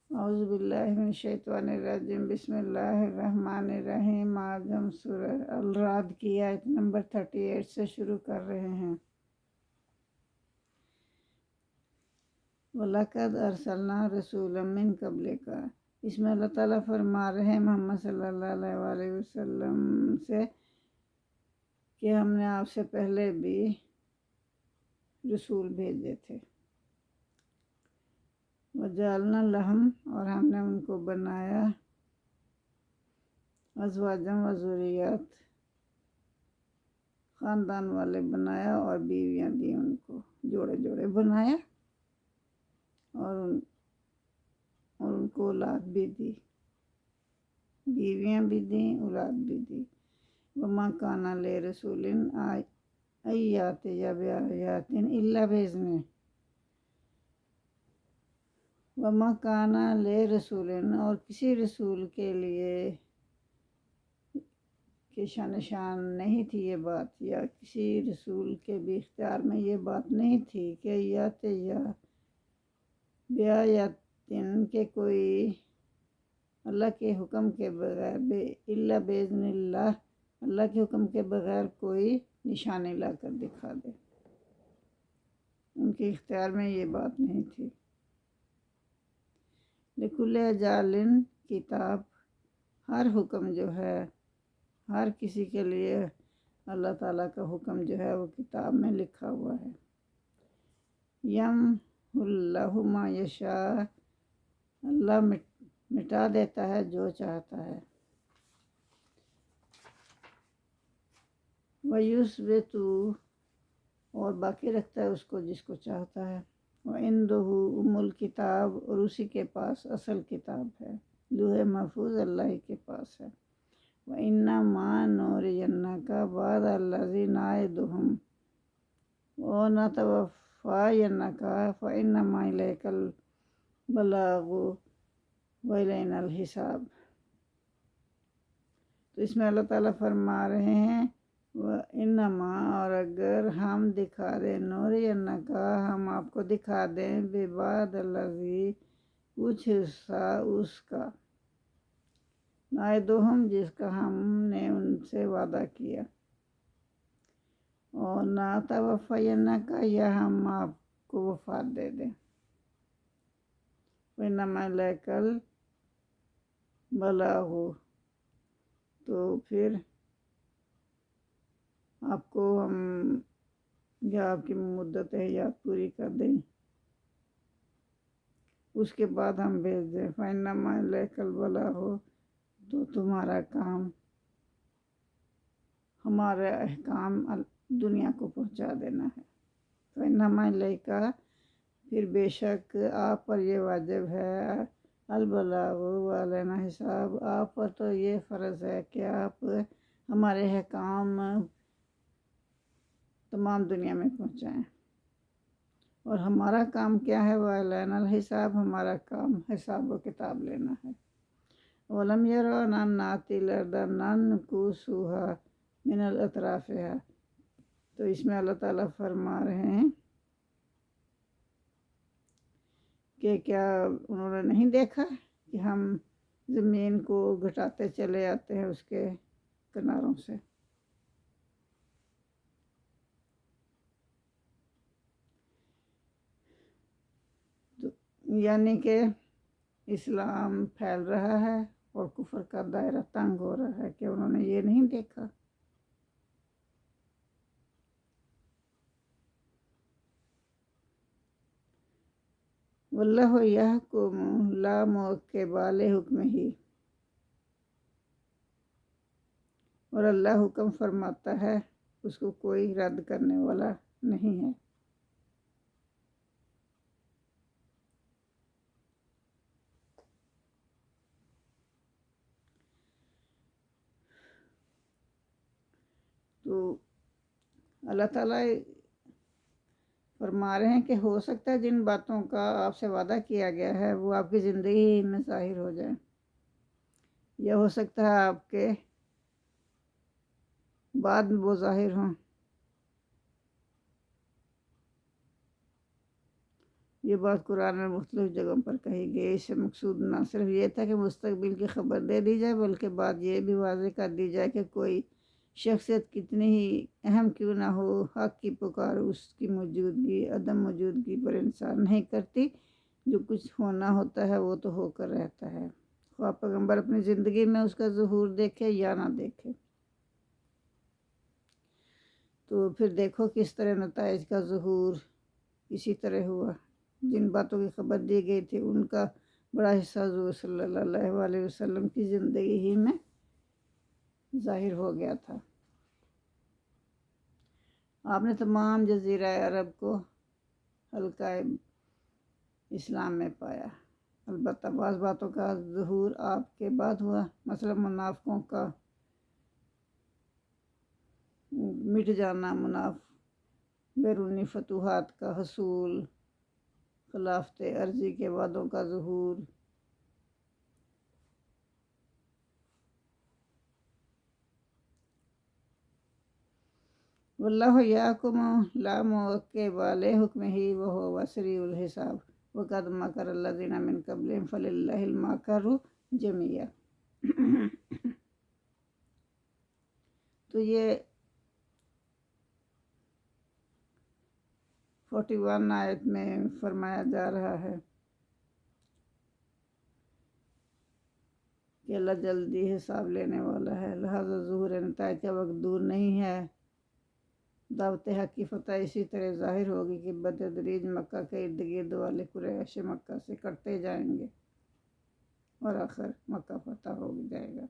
اعوذ باللہ من الشیطان الرجیم، بسم اللہ الرحمن الرحیم۔ آج ہم سورہ الرعد کی آیت نمبر 38 سے شروع کر رہے ہیں۔ وَلَقَدْ أَرْسَلْنَا رَسُولًا مِّن قَبْلِكَ، اس میں اللہ تعالیٰ فرما رہے ہیں محمد صلی اللہ علیہ وسلم سے کہ ہم نے آپ سے پہلے بھی رسول بھیجے تھے۔ وَجَعَلْنَا لَهُمْ، اور ہم نے ان کو بنایا ازواجاً و ذریات، خاندان والے بنایا، اور بیویاں دی ان کو، جوڑے جوڑے بنایا، اور ان کو اولاد بھی دی، بیویاں بھی دیں، اولاد بھی دی۔ وَمَا كَانَ لِرَسُولٍ أَن يَأْتِيَ بِآيَةٍ إِلَّا بِإِذْنِهِ، وَمَا كَانَ لِرَسُولٍ، اور کسی رسول کے لیے کہ شان نہیں تھی یہ بات، یا کسی رسول کے بھی اختیار میں یہ بات نہیں تھی کہ یا بیاتن کہ کوئی اللہ کے حکم کے بغیر، الا باذن اللہ، اللہ کے حکم کے بغیر کوئی نشانی لا کر دکھا دے، ان کے اختیار میں یہ بات نہیں تھی۔ لکل اجال کتاب، ہر حکم جو ہے، ہر کسی کے لیے اللہ تعالیٰ کا حکم جو ہے وہ کتاب میں لکھا ہوا ہے۔ اللہ ما یشاء، اللہ مٹا دیتا ہے جو چاہتا ہے۔ وَيُثْبِتُ، اور باقی رکھتا ہے اس کو جس کو چاہتا ہے۔ وَعِندَهُ أُمُّ الْكِتَابِ، اور اسی کے پاس اصل کتاب ہے، لوح محفوظ اللہ ہی کے پاس ہے۔ وَإِنَّمَا نُرِيَنَّكَ بَعْضَ الَّذِي نَعِدُهُمْ وَنَتَوَفَّيَنَّكَ فَإِنَّمَا إِلَيْكَ الْبَلَاغُ وَإِلَيْنَا الْحِسَابُ۔ تو اس میں اللہ تعالیٰ فرما رہے ہیں وَإِنَّمَا، اور اگر ہم دکھا دیں، نُرِيَنَّكَ، ہم آپ کو دکھا دیں، بِبَعْضِ الَّذِي، کچھ حصہ اس کا، نَعِدُهُمْ، جس کا ہم نے ان سے وعدہ کیا، اور نَتَوَفَّيَنَّكَ، یا ہم آپ کو وفات دے دیں۔ وَإِنَّمَا إِلَيْكَ الْبَلَاغُ، تو پھر آپ کو ہم یا آپ کی مدت حیات پوری کر دیں، اس کے بعد ہم بھیج دیں۔ فَإِنَّمَا إِلَيْكَ الْبَلَاغُ، تو تمہارا کام، ہمارا احکام دنیا کو پہنچا دینا ہے۔ فَإِنَّمَا إِلَيْكَ، پھر بے شک آپ پر یہ واجب ہے، البلاغ وعلینا حساب، آپ پر تو یہ فرض ہے کہ آپ ہمارے احکام تمام دنیا میں پہنچائیں، اور ہمارا کام کیا ہے، وعلینا الحساب، ہمارا کام حساب و کتاب لینا ہے۔ وَلَمْ يَرَوْا أَنَّا نَأْتِي الْأَرْضَ نَنْقُصُهَا مِنْ أَطْرَافِهَا، تو اس میں اللہ تعالیٰ فرما رہے ہیں کہ کیا انہوں نے نہیں دیکھا کہ ہم زمین کو گھٹاتے چلے آتے ہیں اس کے کناروں سے۔ یعنی کہ اسلام پھیل رہا ہے اور کفر کا دائرہ تنگ ہو رہا ہے، کہ انہوں نے یہ نہیں دیکھا۔ واللہ یحکم لا معقب لحکمہ، اور اللہ حکم فرماتا ہے، اس کو کوئی رد کرنے والا نہیں ہے۔ تو اللہ تعالیٰ فرما رہے ہیں کہ ہو سکتا ہے جن باتوں کا آپ سے وعدہ کیا گیا ہے وہ آپ کی زندگی میں ظاہر ہو جائے، یا ہو سکتا ہے آپ کے بعد میں وہ ظاہر ہوں۔ یہ بات قرآن میں مختلف جگہوں پر کہی گئی۔ اس سے مقصود نہ صرف یہ تھا کہ مستقبل کی خبر دے دی جائے، بلکہ بات یہ بھی واضح کر دی جائے کہ کوئی شخصیت کتنی ہی اہم کیوں نہ ہو، حق کی پکار اس کی موجودگی عدم موجودگی پر انحصار نہیں کرتی۔ جو کچھ ہونا ہوتا ہے وہ تو ہو کر رہتا ہے، خواہ پیغمبر اپنی زندگی میں اس کا ظہور دیکھے یا نہ دیکھے۔ تو پھر دیکھو کس طرح نتائج کا ظہور اسی طرح ہوا۔ جن باتوں کی خبر دی گئی تھی ان کا بڑا حصہ حضور صلی اللہ علیہ وسلم کی زندگی ہی میں ظاہر ہو گیا تھا۔ آپ نے تمام جزیرہ عرب کو حلقہ اسلام میں پایا، البتہ بعض باتوں کا ظہور آپ کے بعد ہوا، مثلا منافقوں کا مٹ جانا، بیرونی فتوحات کا حصول، خلافت عرضی کے وعدوں کا ظہور۔ واللہ یحکم لا معقب لحکمہ وہو سریع الحساب وقد مکر الذین من قبلہم فللہ المکر جمیعا۔ تو یہ 41 آیت میں فرمایا جا رہا ہے کہ اللہ جلدی حساب لینے والا ہے، لہذا ظہور نتائج کا وقت دور نہیں ہے۔ دعوت حق کی فتح اسی طرح ظاہر ہوگی کہ بتدریج مکہ کے ارد گرد والے قریش مکہ سے کٹتے جائیں گے اور آخر مکہ فتح ہو جائے گا۔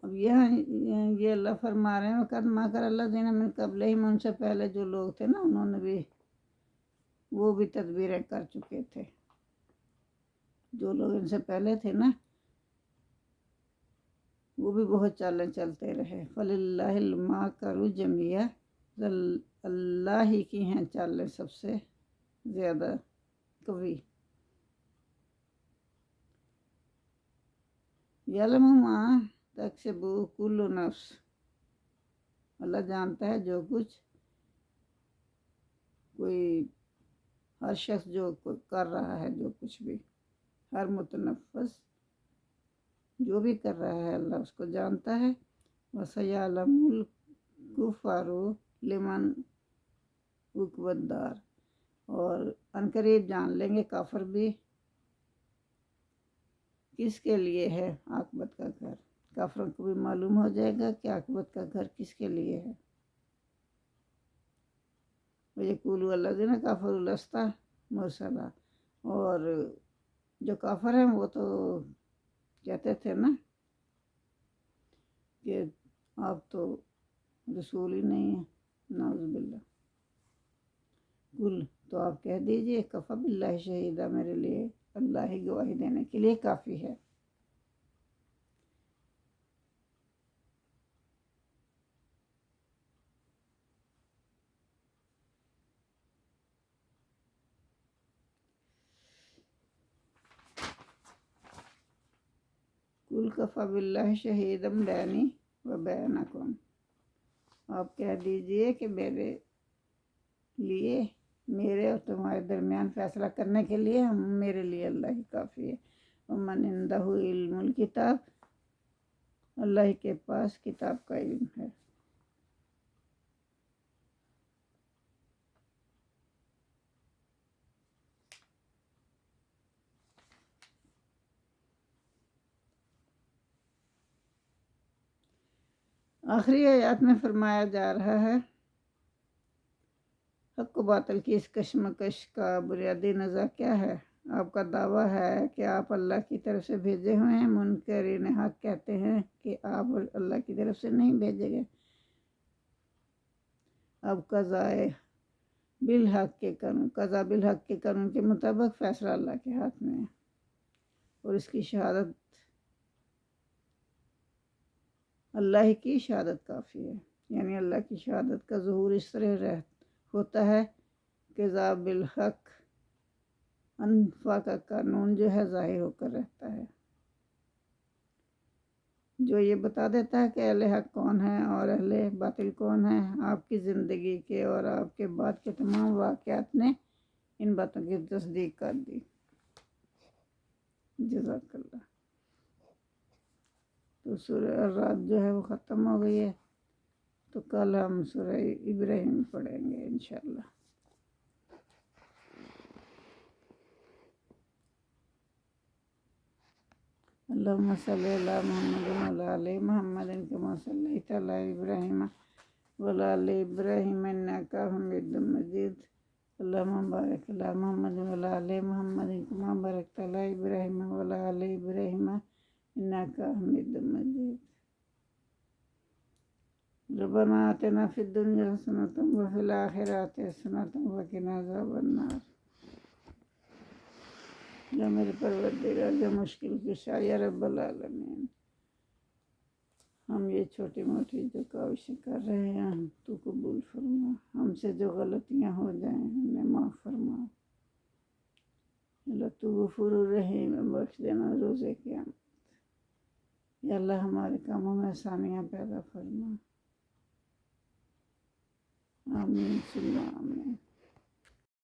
اب یہ اللہ فرما رہے ہیں وقد مکر الذین من قبلہم، ان سے پہلے جو لوگ تھے نا انہوں نے بھی وہ بھی تدبیریں کر چکے تھے۔ جو لوگ ان سے پہلے تھے نا وہ بھی بہت چالیں چلتے رہے۔ فللہ المکر جمیعا، اللہ ہی کی ہیں چالیں سب سے زیادہ قوی۔ یعلم ما تکسب کل نفس، اللہ جانتا ہے جو کچھ کوئی ہر شخص جو کر رہا ہے، جو کچھ بھی ہر متنفس جو بھی کر رہا ہے اللہ اس کو جانتا ہے۔ وَسَيَعْلَمُ الْكُفَّارُ لِمَنْ عُقْبَى الدَّارِ، اور عنقریب جان لیں گے کافر بھی کس کے لیے ہے عاقبت کا گھر۔ کافروں کو بھی معلوم ہو جائے گا کہ عاقبت کا گھر کس کے لیے ہے۔ وَيَقُولُ الَّذِينَ كَفَرُوا لَسْتَ مُرْسَلًا، اور جو کافر ہیں وہ تو کہتے تھے نا کہ آپ تو رسول ہی نہیں ہیں، نعوذ باللہ۔ کل، تو آپ کہہ دیجئے کفی باللہ شہیدہ، میرے لیے اللہ ہی گواہی دینے کے لیے کافی ہے۔ کل کفی باللہ شہیدا بینی و بینکم، آپ کہہ دیجئے کہ میرے لیے، میرے اور تمہارے درمیان فیصلہ کرنے کے لیے میرے لیے اللہ ہی کافی ہے۔ ومن عندہ علم الکتاب، اللہ کے پاس کتاب کا علم ہے۔ آخری آیات میں فرمایا جا رہا ہے حق و باطل کی اس کشمکش کا بنیادی نزاع کیا ہے؟ آپ کا دعویٰ ہے کہ آپ اللہ کی طرف سے بھیجے ہوئے ہیں، منکرین حق کہتے ہیں کہ آپ اللہ کی طرف سے نہیں بھیجے گئے۔ اب قضاء بالحق کے قانون کے مطابق فیصلہ اللہ کے ہاتھ میں ہے، اور اس کی شہادت اللہ کی شہادت کافی ہے۔ یعنی اللہ کی شہادت کا ظہور اس طرح ہوتا ہے کہ قضاء بالحق انفا کا قانون جو ہے ظاہر ہو کر رہتا ہے، جو یہ بتا دیتا ہے کہ اہل حق کون ہے اور اہل باطل کون ہے۔ آپ کی زندگی کے اور آپ کے بعد کے تمام واقعات نے ان باتوں کی تصدیق کر دی۔ جزاک اللہ۔ تو سورہ الرعد جو ہے وہ ختم ہو گئی ہے، تو کل ہم سورہ ابراہیم پڑھیں گے انشاءاللہ۔ اللہم صلی علی محمد وعلی آل محمد کما صلیت علی ابراہیم وعلی آل ابراہیم انک حمید مجید۔ اللہم بارک علی محمد وعلی آل محمد کما بارکت علی ابراہیم وعلی آل ابراہیم انک حمید مجید۔ ربنا آتنا فی الدنیا حسنۃ وفی الآخرۃ حسنۃ وقنا عذاب النار۔ جو میرے پروردگار جو مشکل کشا یا رب العالمین، ہم یہ چھوٹی موٹی جو کاوشیں کر رہے ہیں تو قبول فرما، ہم سے جو غلطیاں ہو جائیں ہمیں معاف فرما۔ اللہ تو غفور الرحیم، بخش دینا روز قیامت۔ یا اللہ ہمارے کاموں میں آسانیاں پیدا فرما، آمین ثم آمین۔